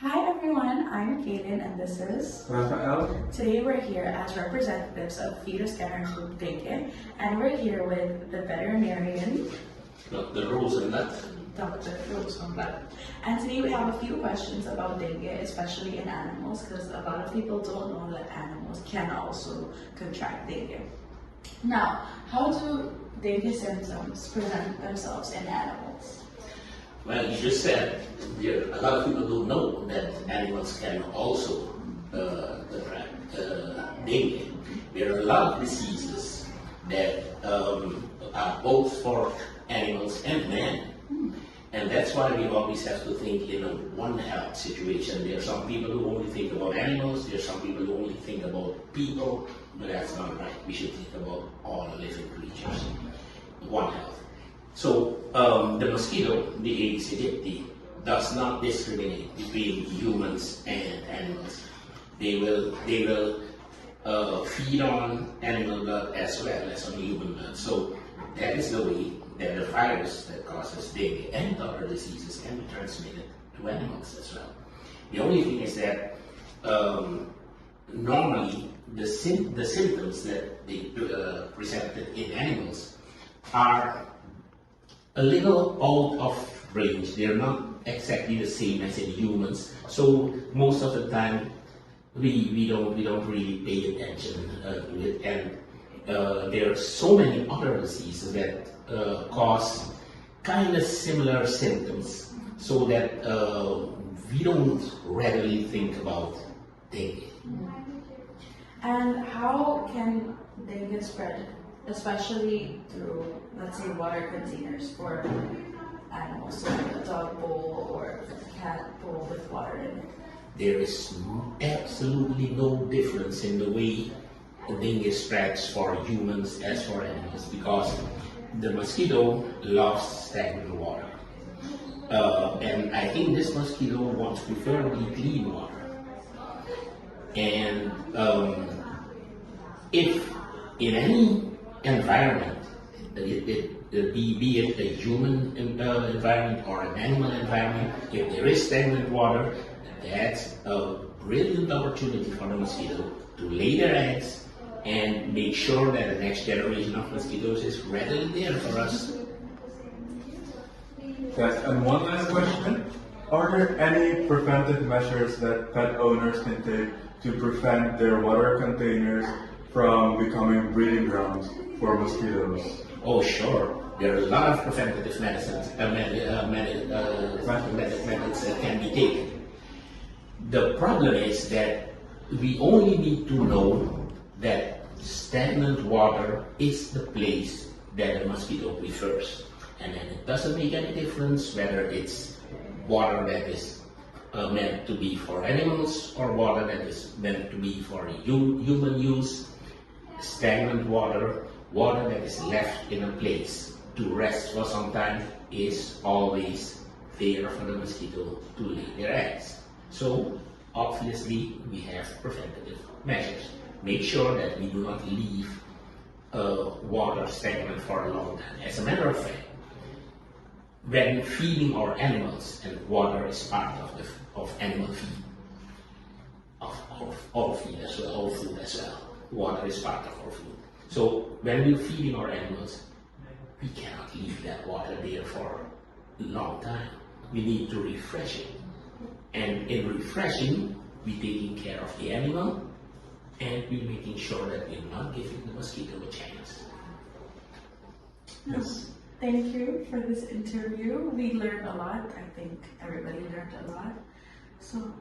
Hi everyone, I'm Kaden and this is Rafael. Today we're here as representatives of Viruskenner Group Dengue, and we're here with the veterinarian The Rozenblad. Dr. Rozenblad. And today we have a few questions about dengue, especially in animals, because a lot of people don't know that animals can also contract dengue. Now, how do dengue symptoms present themselves in animals? Well, you just said a lot of people don't know that animals can also contract dengue. There are a lot of diseases that are both for animals and man. And that's why we always have to think in a one health situation. There are some people who only think about animals, there are some people who only think about people, but that's not right. We should think about all living creatures. One health. So the mosquito, the Aedes aegypti, does not discriminate between humans and animals. They will feed on animal blood as well as on human blood. So that is the way that the virus that causes dengue and other diseases can be transmitted to animals as well. The only thing is that normally the symptoms that they presented in animals are a little out of range. They're not exactly the same as in humans. So most of the time we don't really pay attention to it. And there are so many other diseases that cause kind of similar symptoms, so that we don't readily think about dengue. And how can dengue spread, especially through, let's say, water containers for animals, like a dog bowl or a cat bowl with water in it? There is absolutely no difference in the way dengue spreads for humans as for animals, because the mosquito loves stagnant water. And I think this mosquito wants preferably clean water. And if in any environment, be it a human environment or an animal environment, if there is stagnant water, that's a brilliant opportunity for the mosquito to lay their eggs and make sure that the next generation of mosquitoes is readily there for us. Yes, and one last question. Are there any preventive measures that pet owners can take to prevent their water containers from becoming breeding grounds for mosquitoes? Oh, sure. There are a lot of preventative methods that can be taken. The problem is that we only need to know that stagnant water is the place that the mosquito prefers. And then it doesn't make any difference whether it's water that is meant to be for animals or water that is meant to be for human use. Stagnant water, water that is left in a place to rest for some time, is always there for the mosquito to lay their eggs. So obviously we have preventative measures. Make sure that we do not leave water stagnant for a long time. As a matter of fact, when feeding our animals, and water is part of animal feed, of our feed as well, our food as well. Water is part of our food. So when we're feeding our animals, we cannot leave that water there for a long time. We need to refresh it. And in refreshing, we're taking care of the animal, and we're making sure that we're not giving the mosquito a chance. Yes. Thank you for this interview. We learned a lot. I think everybody learned a lot. So